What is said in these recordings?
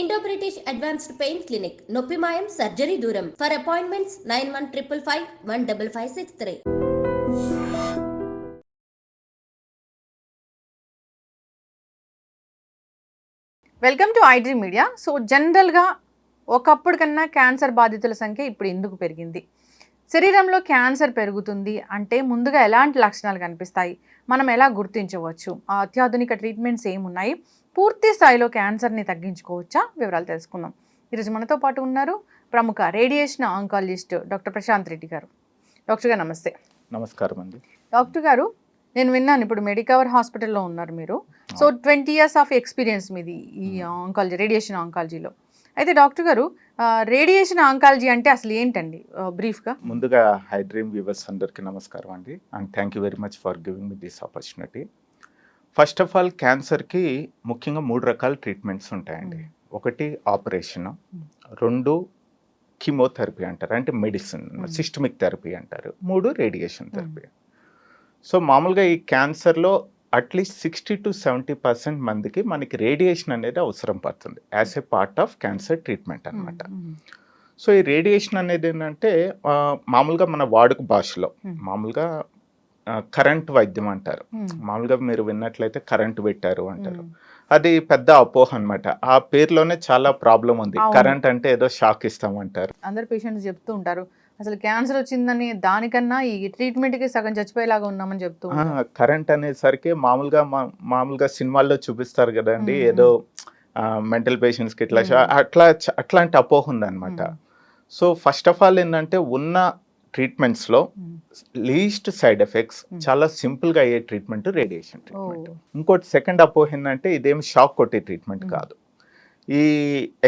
Indo British advanced pain clinic నొప్పి మాయం surgery దూరం for appointments 9155515563. Welcome to iDream media. So జనరల్గా ఒకప్పుడు కన్నా క్యాన్సర్ బాధితుల సంఖ్య ఇప్పుడు ఎందుకు పెరిగింది? శరీరంలో క్యాన్సర్ పెరుగుతుంది అంటే ముందుగా ఎలాంటి లక్షణాలు కనిపిస్తాయి, మనం ఎలా గుర్తించవచ్చు, అత్యాధునిక ట్రీట్మెంట్స్ ఏమున్నాయి, పూర్తి స్థాయిలో క్యాన్సర్ని తగ్గించుకోవచ్చా? వివరాలు తెలుసుకుందాం. ఈరోజు మనతో పాటు ఉన్నారు ప్రముఖ radiation oncologist doctor Prashant Reddy garu. Doctor గారు నమస్తే. నమస్కారం అండి. డాక్టర్ గారు, నేను విన్నాను ఇప్పుడు మెడికవర్ హాస్పిటల్లో ఉన్నారు మీరు. సో 20 years ఆఫ్ ఎక్స్పీరియన్స్ మీది ఈ ఆంకాలజీ, రేడియేషన్ ఆంకాలజీలో. అయితే డాక్టర్ గారు, రేడియేషన్ ఆంకాలజీ అంటే అసలు ఏంటండి బ్రీఫ్గా? ముందుగా ఐడ్రీమ్ వ్యూవర్స్ అందరికీ నమస్కారం అండి, and thank you very much for giving me this opportunity. First of all, క్యాన్సర్కి ముఖ్యంగా 3 రకాల ట్రీట్మెంట్స్ ఉంటాయండి. ఒకటి ఆపరేషన్, 2 కీమోథెరపీ అంటారు, అంటే మెడిసిన్ సిస్టమిక్ థెరపీ అంటారు, 3 రేడియేషన్ థెరపీ. సో మామూలుగా ఈ క్యాన్సర్లో అట్లీస్ట్ 60 to 70% మందికి మనకి రేడియేషన్ అనేది అవసరం పడుతుంది as a part of cancer treatment అనమాట. సో ఈ రేడియేషన్ అనేది ఏంటంటే మామూలుగా మన వాడుక భాషలో మామూలుగా కరెంట్ వైద్యం అంటారు. మామూలుగా మీరు విన్నట్లయితే కరెంట్ పెట్టారు అంటారు. అది పెద్ద అపోహ అనమాట. ఆ పేరులోనే చాలా ప్రాబ్లం ఉంది. కరెంట్ అంటే ఏదో షాక్ ఇస్తామంటారు. అందరు పేషెంట్స్ చెప్తూ ఉంటారు, అసలు క్యాన్సర్ వచ్చిందని దానికన్నా ఈ ట్రీట్మెంట్కి సగం చచ్చిపోయేలాగా ఉన్నామని చెప్తూ. కరెంట్ అనేసరికి మామూలుగా సినిమాల్లో చూపిస్తారు కదండి, ఏదో మెంటల్ పేషెంట్స్కి ఇట్లా అట్లాంటి అపోహ ఉందన్నమాట. సో ఫస్ట్ ఆఫ్ ఆల్ ఏంటంటే ఉన్న ట్రీట్మెంట్స్లో లీస్ట్ సైడ్ ఎఫెక్ట్స్, చాలా సింపుల్గా అయ్యే ట్రీట్మెంట్ రేడియేషన్ ట్రీట్మెంట్. ఇంకోటి సెకండ్ అపోహ ఏంటంటే ఇదేం షాక్ కొట్టే ట్రీట్మెంట్ కాదు. ఈ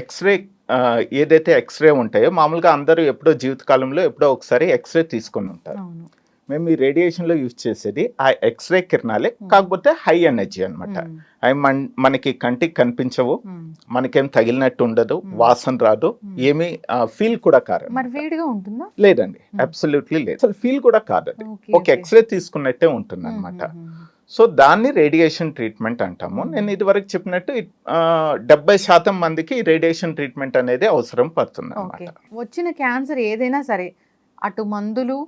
ఎక్స్రే ఏదైతే ఎక్స్రే ఉంటాయో మామూలుగా అందరూ ఎప్పుడో జీవితకాలంలో ఎప్పుడో ఒకసారి ఎక్స్రే తీసుకొని ఉంటారు. మేము ఈ రేడియేషన్లో యూజ్ చేసేది ఆ ఎక్స్రే కిరణాలే, కాకపోతే హై ఎనర్జీ అనమాట. అవి మనకి కంటికి కనిపించవు, మనకేం తగిలినట్టు ఉండదు, వాసన రాదు, ఏమీ ఫీల్ కూడా కాదు. లేదండి, అబ్సల్యూట్లీ లేదు, అసలు ఫీల్ కూడా కాదు. అది ఒక ఎక్స్రే తీసుకున్నట్టే ఉంటుంది అనమాట. సో దాన్ని రేడియేషన్ ట్రీట్మెంట్ అంటాము. నేను ఇదివరకు చెప్పినట్టు 70% మందికి రేడియేషన్ ట్రీట్మెంట్ అనేది అవసరం పడుతుంది అన్నమాట. వచ్చిన క్యాన్సర్ ఏదైనా సరే అటు మందులు,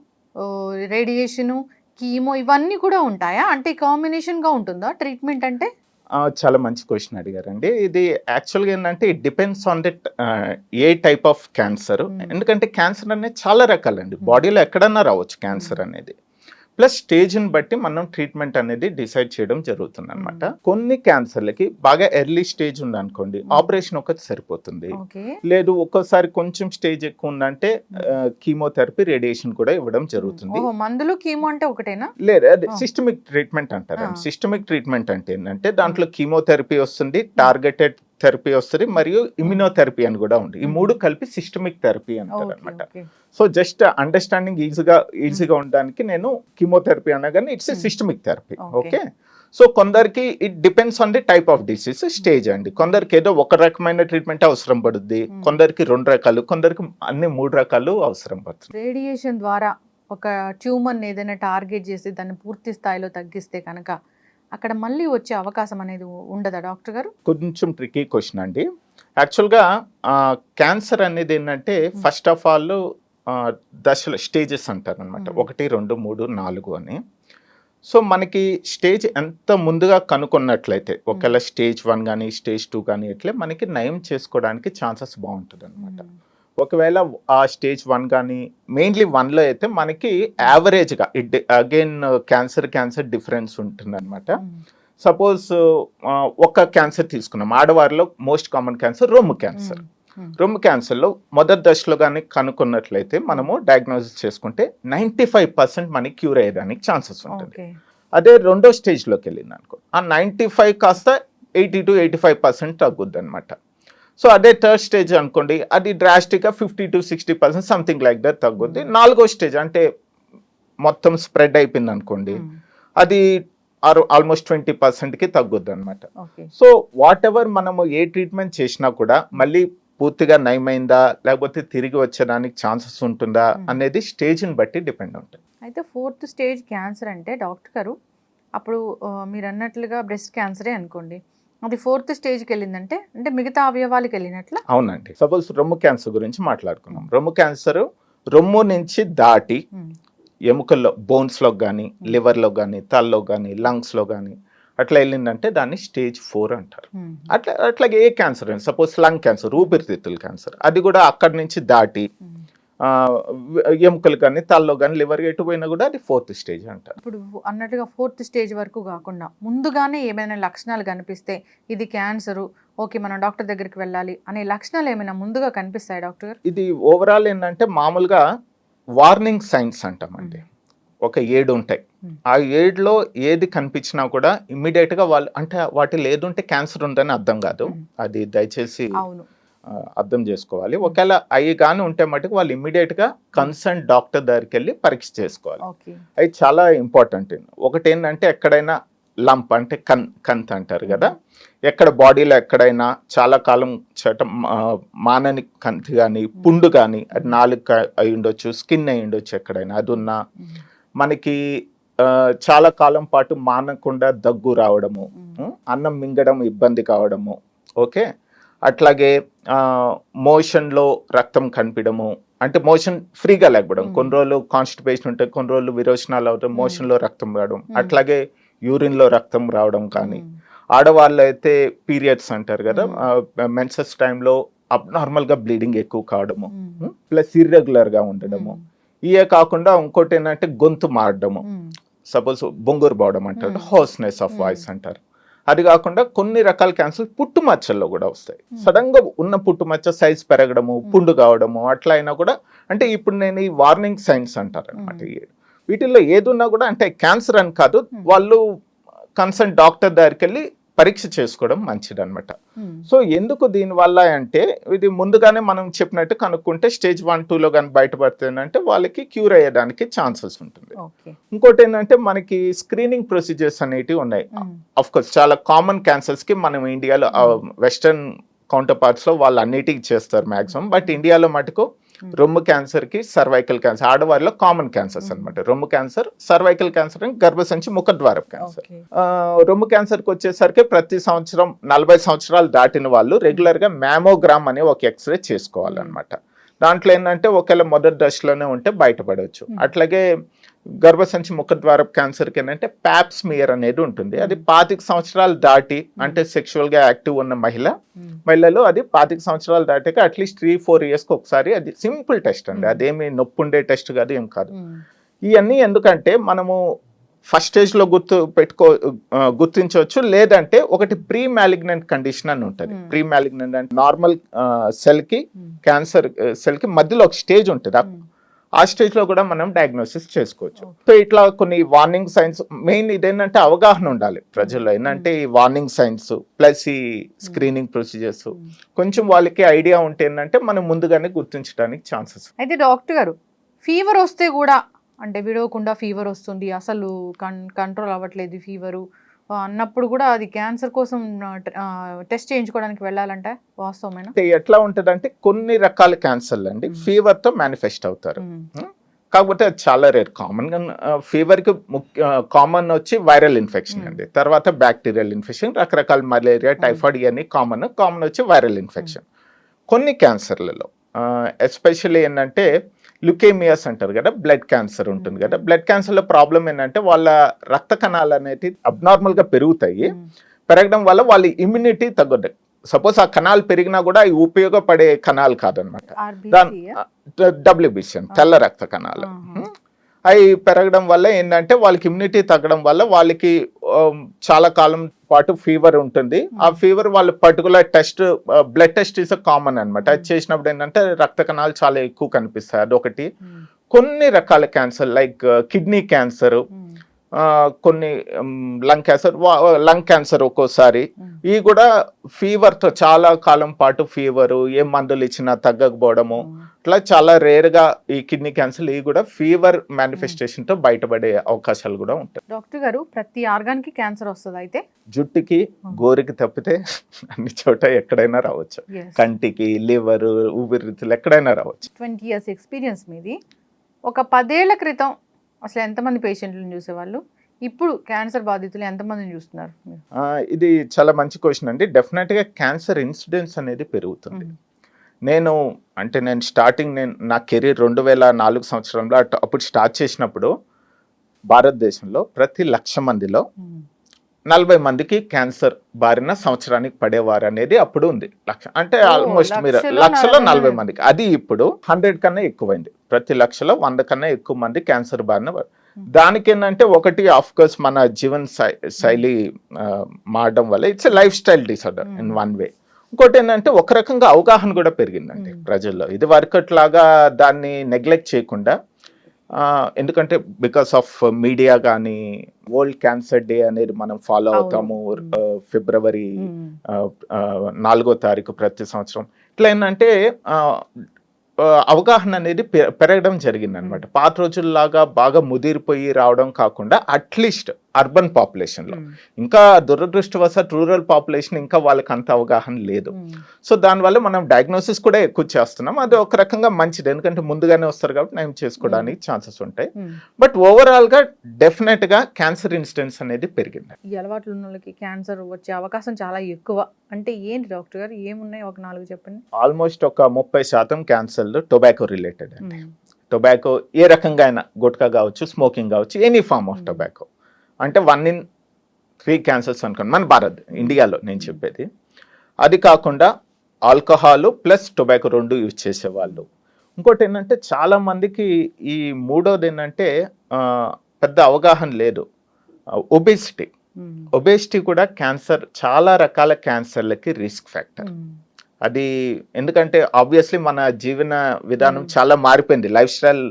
రేడియేషను, కీమో ఇవన్నీ కూడా ఉంటాయా? అంటే కాంబినేషన్గా ఉంటుందా ట్రీట్మెంట్? అంటే చాలా మంచి క్వశ్చన్ అడిగారండి. ఇది యాక్చువల్గా ఏంటంటే it depends on the A type of cancer. ఎందుకంటే క్యాన్సర్ అనేది చాలా రకాలండి, బాడీలో ఎక్కడన్నా రావచ్చు క్యాన్సర్ అనేది. ప్లస్ స్టేజ్ని బట్టి మనం ట్రీట్మెంట్ అనేది డిసైడ్ చేయడం జరుగుతుంది అనమాట. కొన్ని క్యాన్సర్లకి బాగా ఎర్లీ స్టేజ్ ఉందనుకోండి, ఆపరేషన్ ఒకటి సరిపోతుంది. లేదు ఒక్కోసారి కొంచెం స్టేజ్ ఎక్కువ ఉందంటే కీమోథెరపీ, రేడియేషన్ కూడా ఇవ్వడం జరుగుతుంది. మందులు కీమో అంటే ఒకటేనా? లేదు, అది సిస్టమిక్ ట్రీట్మెంట్ అంటారు. సిస్టమిక్ ట్రీట్మెంట్ అంటే ఏంటంటే దాంట్లో కీమోథెరపీ వస్తుంది, టార్గెటెడ్ థెరపీ వస్తుంది, మరియు ఇమ్యునోథెరపీ అని కూడా ఉంది. ఈ 3 కలిపి సిస్టమిక్ థెరపీ అంటారు అనమాట. సో జస్ట్ అండర్స్టాండింగ్ ఈజీగా ఉండడానికి నేను కీమోథెరపీ అనగానే it's systemic therapy. Okay. So కొందరికి it depends on the type of disease, stage అండి. కొందరికి ఏదో ఒక రకమైన ట్రీట్మెంట్ అవసరం పడుద్ది, కొందరికి 2 రకాలు, కొందరికి అన్ని 3 రకాలు అవసరం పడుతుంది. రేడియేషన్ ద్వారా ఒక ట్యూమర్ని ఏదైనా టార్గెట్ చేసి దాన్ని పూర్తి స్థాయిలో తగ్గిస్తే కనుక అక్కడ మళ్ళీ వచ్చే అవకాశం అనేది ఉండదా డాక్టర్ గారు? కొంచెం ట్రికీ క్వశ్చన్ అండి. యాక్చువల్గా క్యాన్సర్ అనేది ఏంటంటే ఫస్ట్ ఆఫ్ ఆల్ దశల స్టేజెస్ అంటారు అనమాట. 1, 2, 3, 4 అని. సో మనకి స్టేజ్ ఎంత ముందుగా కనుక్కున్నట్లయితే, ఒకవేళ స్టేజ్ 1 కానీ స్టేజ్ 2 కానీ ఇట్లే మనకి నయం చేసుకోవడానికి ఛాన్సెస్ బాగుంటుంది అనమాట. ఒకవేళ ఆ స్టేజ్ 1 కానీ మెయిన్లీ 1లో అయితే మనకి యావరేజ్గా అగైన్ క్యాన్సర్ డిఫరెన్స్ ఉంటుంది అనమాట. సపోజ్ ఒక క్యాన్సర్ తీసుకున్నాం, ఆడవారిలో మోస్ట్ కామన్ క్యాన్సర్ రొమ్ము క్యాన్సర్. రొమ్ము క్యాన్సర్లో మొదటి దశలో కానీ కనుక్కున్నట్లయితే మనము డయాగ్నోసిస్ చేసుకుంటే 95% మనకి క్యూర్ అయ్యేదానికి ఛాన్సెస్ ఉంటుంది. అదే 2వ స్టేజ్లోకి వెళ్ళింది అనుకో, ఆ 95 కాస్త 80 to 85% తగ్గుద్ది అనమాట. సో అదే 3rd స్టేజ్ అనుకోండి, అది డ్రాస్టిక్గా 50 to 60% సంథింగ్ లైక్ దట్ తగ్గుద్ది. 4వ స్టేజ్ అంటే మొత్తం స్ప్రెడ్ అయిపోయింది అనుకోండి, అది ఆల్మోస్ట్ 20%కి తగ్గుద్ది అనమాట. సో వాట్ ఎవర్ మనము ఏ ట్రీట్మెంట్ చేసినా కూడా మళ్ళీ పూర్తిగా నయమైందా లేకపోతే తిరిగి వచ్చేదానికి ఛాన్సెస్ ఉంటుందా అనేది స్టేజ్ని బట్టి డిపెండ్ ఉంటుంది. అయితే 4th స్టేజ్ క్యాన్సర్ అంటే డాక్టర్ గారు, అప్పుడు మీరు అన్నట్లుగా బ్రెస్ట్ క్యాన్సరే అనుకోండి, అది 4th స్టేజ్కి వెళ్ళిందంటే అంటే మిగతా అవయవాలకు వెళ్ళినట్ల. అవునండి. సపోజ్ రొమ్ము క్యాన్సర్ గురించి మాట్లాడుకున్నాం. రొమ్ము క్యాన్సర్ రొమ్ము నుంచి దాటి ఎముకల్లో బోన్స్లో కానీ లివర్లో కానీ తలలో కానీ లంగ్స్లో కానీ అట్లా వెళ్ళిందంటే దాన్ని స్టేజ్ 4 అంటారు. అట్లాగే ఏ క్యాన్సర్ అండి, సపోజ్ లంగ్ క్యాన్సర్, ఊపిరితిత్తుల క్యాన్సర్, అది కూడా అక్కడి నుంచి దాటి ఎముకలు కానీ తలలో కానీ లివర్ ఎటు పోయినా కూడా అది 4th స్టేజ్ అంటారు. ఇప్పుడు అన్నట్టుగా 4th స్టేజ్ వరకు కాకుండా ముందుగానే ఏమైనా లక్షణాలు కనిపిస్తే ఇది క్యాన్సరు, ఓకే మనం డాక్టర్ దగ్గరికి వెళ్ళాలి అనే లక్షణాలు ఏమైనా ముందుగా కనిపిస్తాయి డాక్టర్ గారు? ఇది ఓవరాల్ ఏంటంటే మామూలుగా వార్నింగ్ సైన్స్ అంటామండి. ఒక 7 ఉంటాయి. ఆ 7లో ఏది కనిపించినా కూడా ఇమ్మీడియట్గా వాళ్ళు అంటే వాటిలో ఏది ఉంటే క్యాన్సర్ ఉందని అర్థం కాదు. అది దయచేసి అర్థం చేసుకోవాలి. ఒకవేళ అవి కానీ ఉంటే మటుకు వాళ్ళు ఇమ్మీడియట్గా కన్సర్న్ డాక్టర్ దగ్గరికి వెళ్ళి పరీక్ష చేసుకోవాలి. అవి చాలా ఇంపార్టెంట్. ఒకటి ఏంటంటే ఎక్కడైనా లంప్ అంటే కంత్ అంటారు కదా, ఎక్కడ బాడీలో ఎక్కడైనా చాలా కాలం మానని కంతి కానీ పుండు కానీ, అది నాలుగు అయి ఉండొచ్చు, స్కిన్ అయి ఉండొచ్చు, ఎక్కడైనా అది ఉన్నా, మనకి చాలా కాలం పాటు మానకుండా దగ్గు రావడము, అన్నం మింగడం ఇబ్బంది కావడము, ఓకే, అట్లాగే మోషన్లో రక్తం కనిపించడము, అంటే మోషన్ ఫ్రీగా లేకపోవడం, కొన్ని రోజులు కాన్స్టిపేషన్ ఉంటాయి, కొన్ని రోజులు విరోచనాలు అవుతాయి, మోషన్లో రక్తం రావడం, అట్లాగే యూరిన్లో రక్తం రావడం కానీ, ఆడవాళ్ళు అయితే పీరియడ్స్ అంటారు కదా, మెన్సెస్ టైంలో అబ్నార్మల్గా బ్లీడింగ్ ఎక్కువ కావడము, ప్లస్ ఇర్రెగ్యులర్గా ఉండడము, ఇవే కాకుండా ఇంకోటి ఏంటంటే గొంతు మారడము, సపోజ్ బొంగురు పోవడం అంటారు, హోస్నెస్ ఆఫ్ వాయిస్ అంటారు. అది కాకుండా కొన్ని రకాల క్యాన్సర్ పుట్టుమచ్చల్లో కూడా వస్తాయి. సడన్ గా ఉన్న పుట్టుమచ్చ సైజ్ పెరగడము, పుండు కావడము, అట్లా అయినా కూడా అంటే ఇప్పుడు నేను ఈ వార్నింగ్ సైన్స్ అంటారు అనమాట. వీటిల్లో ఏదున్నా కూడా అంటే క్యాన్సర్ అని కాదు, వాళ్ళు కన్సర్న్ డాక్టర్ దగ్గరికి వెళ్ళి పరీక్ష చేసుకోవడం మంచిది అనమాట. సో ఎందుకు దీనివల్ల అంటే ఇది ముందుగానే మనం చెప్పినట్టు కనుక్కుంటే స్టేజ్ 1, 2లో కానీ బయటపడితేనంటే వాళ్ళకి క్యూర్ అయ్యేదానికి ఛాన్సెస్ ఉంటుంది. ఇంకోటి ఏంటంటే మనకి స్క్రీనింగ్ ప్రొసీజర్స్ అనేటివి ఉన్నాయి. అఫ్ కోర్స్ చాలా కామన్ క్యాన్సర్స్ కి మనం ఇండియాలో వెస్టర్న్ కౌంటర్ పార్ట్స్ లో వాళ్ళు అన్నిటికీ చేస్తారు మాక్సిమం, బట్ ఇండియాలో మటుకు రొమ్ము క్యాన్సర్ కి సర్వైకల్ క్యాన్సర్, ఆడవారిలో కామన్ క్యాన్సర్స్ అనమాట. రొమ్ము క్యాన్సర్, సర్వైకల్ క్యాన్సర్, గర్భసంచి ముఖద్వార క్యాన్సర్. రొమ్ము క్యాన్సర్ కి వచ్చేసరికి ప్రతి సంవత్సరం 40 సంవత్సరాలు దాటిన వాళ్ళు రెగ్యులర్ గా మ్యామోగ్రామ్ అనే ఒక ఎక్స్రే చేసుకోవాలన్నమాట. దాంట్లో ఏంటంటే ఒకవేళ మొదటి దశలోనే ఉంటే బయటపడవచ్చు. అట్లాగే గర్భసంచి ముఖద్వార క్యాన్సర్కి ఏంటంటే ప్యాప్ స్మియర్ అనేది ఉంటుంది. అది 25 సంవత్సరాలు దాటి అంటే సెక్షువల్ గా యాక్టివ్ ఉన్న మహిళలు అది 25 సంవత్సరాలు దాటాక అట్లీస్ట్ 3-4 ఇయర్స్కి ఒకసారి, అది సింపుల్ టెస్ట్ అండి, అదేమి నొప్పి ఉండే టెస్ట్ కాదు, ఏం కాదు. ఇవన్నీ ఎందుకంటే మనము ఫస్ట్ స్టేజ్ లో గుర్తించవచ్చు, లేదంటే ఒకటి ప్రీ మ్యాలిగ్నెంట్ కండిషన్ అని ఉంటుంది. ప్రీ మ్యాలిగ్నెంట్ అంటే నార్మల్ సెల్ కి క్యాన్సర్ సెల్ కి మధ్యలో ఒక స్టేజ్ ఉంటుంది, ఆ స్టేజ్ లో కూడా మనం డయాగ్నోసిస్ చేసుకోవచ్చు. సో ఇట్లా కొన్ని వార్నింగ్ సైన్స్, మెయిన్ ఇదేంటంటే అవగాహన ఉండాలి ప్రజల్లో, ఏంటంటే ఈ వార్నింగ్ సైన్స్ ప్లస్ ఈ స్క్రీనింగ్ ప్రొసీజర్స్ కొంచెం వాళ్ళకి ఐడియా ఉంటే ఏంటంటే మనం ముందుగానే గుర్తించడానికి ఛాన్సెస్. అయితే డాక్టర్ గారు ఫీవర్ వస్తే కూడా అంటే విడవకుండా ఫీవర్ వస్తుంది, అసలు కంట్రోల్ అవ్వట్లేదు ఫీవరు అన్నప్పుడు కూడా అది క్యాన్సర్ కోసం టెస్ట్ చేయించుకోవడానికి వెళ్ళాలంటే వాస్తవమేనా? ఎట్లా ఉంటుంది అంటే కొన్ని రకాల క్యాన్సర్లు అండి ఫీవర్ తో మేనిఫెస్ట్ అవుతారు, కాకపోతే అది చాలా రేర్. కామన్ గా ఫీవర్ కి కామన్ వచ్చి వైరల్ ఇన్ఫెక్షన్ అండి, తర్వాత బ్యాక్టీరియల్ ఇన్ఫెక్షన్, రకరకాల మలేరియా, టైఫాయిడ్, ఇవన్నీ కామన్ వచ్చి వైరల్ ఇన్ఫెక్షన్. కొన్ని క్యాన్సర్లలో ఎస్పెషల్లీ ఏంటంటే లుకేమియాస్ అంటారు కదా, బ్లడ్ క్యాన్సర్ ఉంటుంది కదా, బ్లడ్ క్యాన్సర్లో ప్రాబ్లం ఏంటంటే వాళ్ళ రక్త కణాలు అనేది అబ్నార్మల్ గా పెరుగుతాయి, పెరగడం వల్ల వాళ్ళ ఇమ్యూనిటీ తగ్గదు. సపోజ్ ఆ కణాలు పెరిగినా కూడా అవి ఉపయోగపడే కణాలు కాదనమాట, WBC తెల్ల రక్త కణాలు. అవి పెరగడం వల్ల ఏంటంటే వాళ్ళకి ఇమ్యూనిటీ తగ్గడం వల్ల వాళ్ళకి చాలా కాలం పాటు ఫీవర్ ఉంటుంది. ఆ ఫీవర్ వాళ్ళు particular test, blood test is common అనమాట. అది చేసినప్పుడు ఏంటంటే రక్త కణాలు చాలా ఎక్కువ కనిపిస్తాయి, అదొకటి. కొన్ని రకాల క్యాన్సర్ లైక్ కిడ్నీ క్యాన్సర్, కొన్ని లంగ్ క్యాన్సర్ ఒక్కోసారి, ఇవి కూడా ఫీవర్ తో చాలా కాలం పాటు ఫీవరు, ఏ మందులు ఇచ్చినా తగ్గకపోవడము, అట్లా చాలా రేర్ గా ఈ కిడ్నీ క్యాన్సర్ ఇవి కూడా ఫీవర్ మేనిఫెస్టేషన్ తో బయటపడే అవకాశాలు కూడా ఉంటాయి. డాక్టర్ గారు ప్రతి ఆర్గాన్ కి క్యాన్సర్ వస్తుంది, అయితే జుట్టుకి గోరికి తప్పితే అన్ని చోట ఎక్కడైనా రావచ్చు, కంటికి, లివర్, ఊపిరితిత్తులు ఎక్కడైనా రావచ్చు. 20 years ఎక్స్పీరియన్స్ మీది. ఒక 10 ఏళ్ల క్రితం అసలు ఎంతమంది పేషెంట్లను చూసేవాళ్ళు, ఇప్పుడు క్యాన్సర్ బాధితులు ఎంతమందిని చూస్తున్నారు మీరు? ఇది చాలా మంచి క్వశ్చన్ అండి. డెఫినెట్గా క్యాన్సర్ ఇన్సిడెన్స్ అనేది పెరుగుతుంది. నేను స్టార్టింగ్ నా కెరీర్ 2004 సంవత్సరంలో అప్పుడు స్టార్ట్ చేసినప్పుడు భారతదేశంలో ప్రతి 1,00,000 మందిలో 40 మందికి క్యాన్సర్ బారిన సంవత్సరానికి పడేవారు అనేది అప్పుడు ఉంది. అంటే ఆల్మోస్ట్ మీరు లక్షలో 40 మందికి. అది ఇప్పుడు 100 కన్నా ఎక్కువైంది. ప్రతి 1,00,000లో 100 కన్నా ఎక్కువ మంది క్యాన్సర్ బారిన. దానికి ఏంటంటే ఒకటి ఆఫ్ కోర్స్ మన జీవన శైలి మారడం వల్ల it's life style disorder in one way. ఇంకోటి ఏంటంటే ఒక రకంగా అవగాహన కూడా పెరిగిందండి ప్రజల్లో. ఇది వరకట్లాగా దాన్ని నెగ్లెక్ట్ చేయకుండా, ఎందుకంటే బికాస్ ఆఫ్ మీడియా కానీ వరల్డ్ క్యాన్సర్ డే అనేది మనం ఫాలో అవుతాము ఫిబ్రవరి 4వ తారీఖు ప్రతి సంవత్సరం. ఇట్లా ఏంటంటే అవగాహన అనేది పెరగడం జరిగింది అనమాట. పాత రోజుల్లాగా బాగా ముదిరిపోయి రావడం కాకుండా అట్లీస్ట్ అర్బన్ పాపులేషన్లో, ఇంకా దురదృష్టవశాత్ రూరల్ పాపులేషన్ ఇంకా వాళ్ళకి అంత అవగాహన లేదు. సో దానివల్ల మనం డయాగ్నోసిస్ కూడా ఎక్కువ చేస్తున్నాం. అది ఒక రకంగా మంచిది, ఎందుకంటే ముందుగానే వస్తారు కాబట్టి నయం చేసుకోవడానికి ఛాన్సెస్ ఉంటాయి. బట్ ఓవరాల్గా డెఫినెట్గా క్యాన్సర్ ఇన్సిడెన్స్ అనేది పెరిగింది. ఈ అలవాట్లు ఉన్న వాళ్ళకి క్యాన్సర్ వచ్చే అవకాశం చాలా ఎక్కువ. అంటే ఏంటి డాక్టర్ గారు, ఏమున్నాయి ఒక 4 చెప్పండి. ఆల్మోస్ట్ ఒక 30% క్యాన్సర్లు టొబాకో రిలేటెడ్ అండి. టొబాకో ఏ రకంగా అయినా, గుట్కా కావచ్చు, స్మోకింగ్ కావచ్చు, ఎనీ ఫార్మ్ ఆఫ్ టొబాకో. అంటే 1 in 3 క్యాన్సర్స్ అనుకోండి మన ఇండియాలో నేను చెప్పేది. అది కాకుండా ఆల్కహాల్ ప్లస్ టొబాకో 2 యూజ్ చేసేవాళ్ళు. ఇంకోటి ఏంటంటే చాలా మందికి ఈ మూడోది ఏంటంటే పెద్ద అవగాహన లేదు, ఒబేసిటీ కూడా క్యాన్సర్, చాలా రకాల క్యాన్సర్లకి రిస్క్ ఫ్యాక్టర్. అది ఎందుకంటే ఆబ్వియస్లీ మన జీవన విధానం చాలా మారిపోయింది, లైఫ్ స్టైల్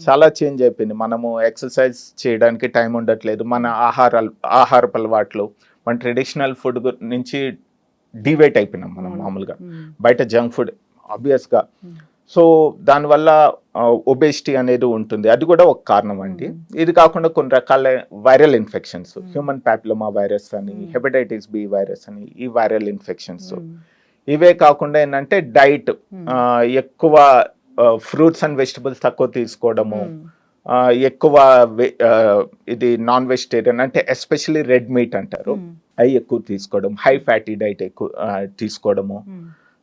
చాలా చేంజ్ అయిపోయింది. మనము ఎక్సర్సైజ్ చేయడానికి టైం ఉండట్లేదు, మన ఆహారపు అలవాట్లు, మన ట్రెడిషనల్ ఫుడ్ నుంచి డివేట్ అయిపోయినాం మనం. మామూలుగా బయట జంక్ ఫుడ్ ఆబ్వియస్గా. సో దానివల్ల ఒబేసిటీ అనేది ఉంటుంది, అది కూడా ఒక కారణం అండి. ఇది కాకుండా కొన్ని రకాల viral infections, human papilloma virus అని, హెపటైటిస్ బి వైరస్ అని, ఈ వైరల్ ఇన్ఫెక్షన్స్. ఇవే కాకుండా ఏంటంటే డైట్, ఎక్కువ ఫ్రూట్స్ అండ్ వెజిటబుల్స్ తక్కువ తీసుకోవడము, ఎక్కువ ఇది నాన్ వెజిటేరియన్ అంటే ఎస్పెషల్లీ రెడ్ మీట్ అంటారు, అవి ఎక్కువ తీసుకోవడం, హై ఫ్యాటీ డైట్ ఎక్కువ తీసుకోవడము.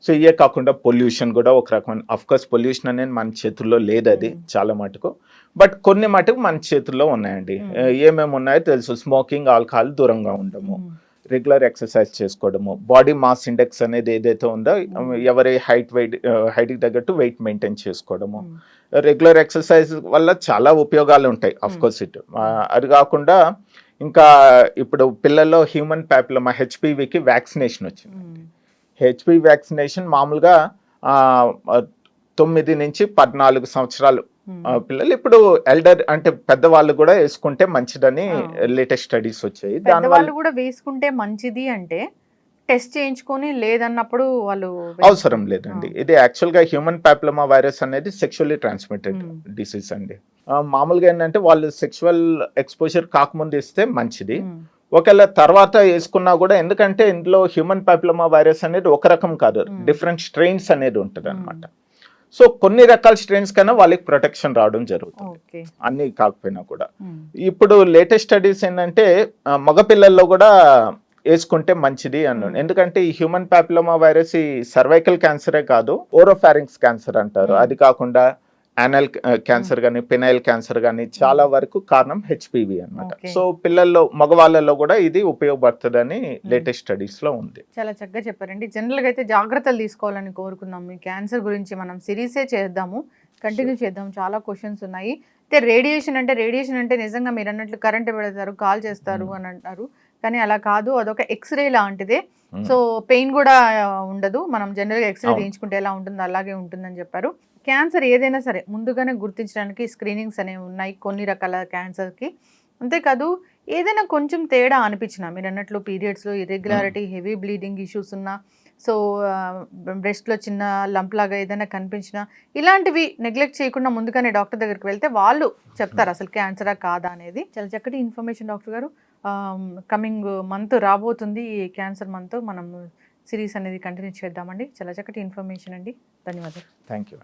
సో ఇవే కాకుండా పొల్యూషన్ కూడా ఒక రకమైన, అఫ్ కోర్స్ పొల్యూషన్ అనేది మన చేతుల్లో లేదు, అది చాలా మటుకు, బట్ కొన్ని మటుకు మన చేతుల్లో ఉన్నాయండి. ఏమేమి ఉన్నాయో తెలుసు. స్మోకింగ్, ఆల్కహాల్ దూరంగా ఉండము, రెగ్యులర్ ఎక్సర్సైజ్ చేసుకోవడము, బాడీ మాస్ ఇండెక్స్ అనేది ఏదైతే ఉందో ఎవరి హైట్కి తగ్గట్టు వెయిట్ మెయింటైన్ చేసుకోవడము, రెగ్యులర్ ఎక్సర్సైజ్ వల్ల చాలా ఉపయోగాలు ఉంటాయి అఫ్ కోర్స్ ఇట్. అది కాకుండా ఇంకా ఇప్పుడు పిల్లల్లో హ్యూమన్ ప్యాపిలోమా హెచ్పివికి వ్యాక్సినేషన్ వచ్చింది. హెచ్పివి వ్యాక్సినేషన్ మామూలుగా 9 నుంచి 14 సంవత్సరాలు పిల్లలు, ఇప్పుడు ఎల్డర్ అంటే పెద్దవాళ్ళు కూడా వేసుకుంటే మంచిదని లేటెస్ట్ స్టడీస్ వచ్చాయి. దానివల్ల కూడా వేసుకుంటే మంచిది అంటే టెస్ట్ చేయించుకొని లేదన్నప్పుడు వాళ్ళు అవసరం లేదండి. ఇది యాక్చువల్గా హ్యూమన్ ప్యాపిలోమా వైరస్ అనేది సెక్షువల్లీ ట్రాన్స్మిటెడ్ డిసీజ్ అండి. మామూలుగా ఏంటంటే వాళ్ళు సెక్షువల్ ఎక్స్పోజర్ కాకముందు ఇస్తే మంచిది, ఒకవేళ తర్వాత వేసుకున్నా కూడా, ఎందుకంటే ఇందులో హ్యూమన్ ప్యాపిలోమా వైరస్ అనేది ఒక రకం కాదు, డిఫరెంట్ స్ట్రెయిన్స్ అనేది ఉంటుంది అనమాట. సో కొన్ని రకాల స్ట్రెయిన్స్ కన్నా వాళ్ళకి ప్రొటెక్షన్ రావడం జరుగుతుంది, అన్ని కాకపోయినా కూడా. ఇప్పుడు లేటెస్ట్ స్టడీస్ ఏంటంటే మగపిల్లల్లో కూడా వేసుకుంటే మంచిది అన్నాడు. ఎందుకంటే ఈ హ్యూమన్ ప్యాపిలోమా వైరస్ ఈ సర్వైకల్ క్యాన్సరే కాదు, ఓరోఫారింక్స్ క్యాన్సర్ అంటారు, అది కాకుండా యానల్ క్యాన్సర్ కానీ, పెనైల్ క్యాన్సర్ కానీ చాలా వరకు కారణం హెచ్పివి అన్నమాట. సో పిల్లల్లో, మగవాళ్ళలో కూడా ఇది ఉపయోగపడుతుందని లేటెస్ట్ స్టడీస్ లో ఉంది. చాలా చక్కగా చెప్పారండి. జనరల్ గా అయితే జాగ్రత్తలు తీసుకోవాలని కోరుకుందాం. ఈ క్యాన్సర్ గురించి మనం సిరీసే చేద్దాము, కంటిన్యూ చేద్దాం. చాలా క్వశ్చన్స్ ఉన్నాయి. అయితే రేడియేషన్ అంటే నిజంగా మీరు అన్నట్లు కరెంట్ పెడతారు, కాల్ చేస్తారు అని అంటారు, కానీ అలా కాదు, అదొక ఎక్స్రే లాంటిదే. సో పెయిన్ కూడా ఉండదు, మనం జనరల్గా ఎక్స్రే తీయించుకుంటే ఎలా ఉంటుందో అలాగే ఉంటుందని చెప్పారు. క్యాన్సర్ ఏదైనా సరే ముందుగానే గుర్తించడానికి స్క్రీనింగ్స్ అనేవి ఉన్నాయి కొన్ని రకాల క్యాన్సర్కి. అంతేకాదు ఏదైనా కొంచెం తేడా అనిపించినా, మీరు అన్నట్లు పీరియడ్స్లో ఇర్రెగ్యులారిటీ, హెవీ బ్లీడింగ్ ఇష్యూస్ ఉన్నా, సో బ్రెస్ట్లో చిన్న లంప్ లాగా ఏదైనా కనిపించినా, ఇలాంటివి నెగ్లెక్ట్ చేయకుండా ముందుగానే డాక్టర్ దగ్గరికి వెళ్తే వాళ్ళు చెప్తారు అసలు క్యాన్సరా కాదా అనేది. చాలా చక్కటి ఇన్ఫర్మేషన్ డాక్టర్ గారు. కమింగ్ మంత్ రాబోతుంది క్యాన్సర్ మంత్, మనం సిరీస్ అనేది కంటిన్యూ చేద్దామండి. చాలా చక్కటి ఇన్ఫర్మేషన్ అండి, ధన్యవాదాలు. Thank you.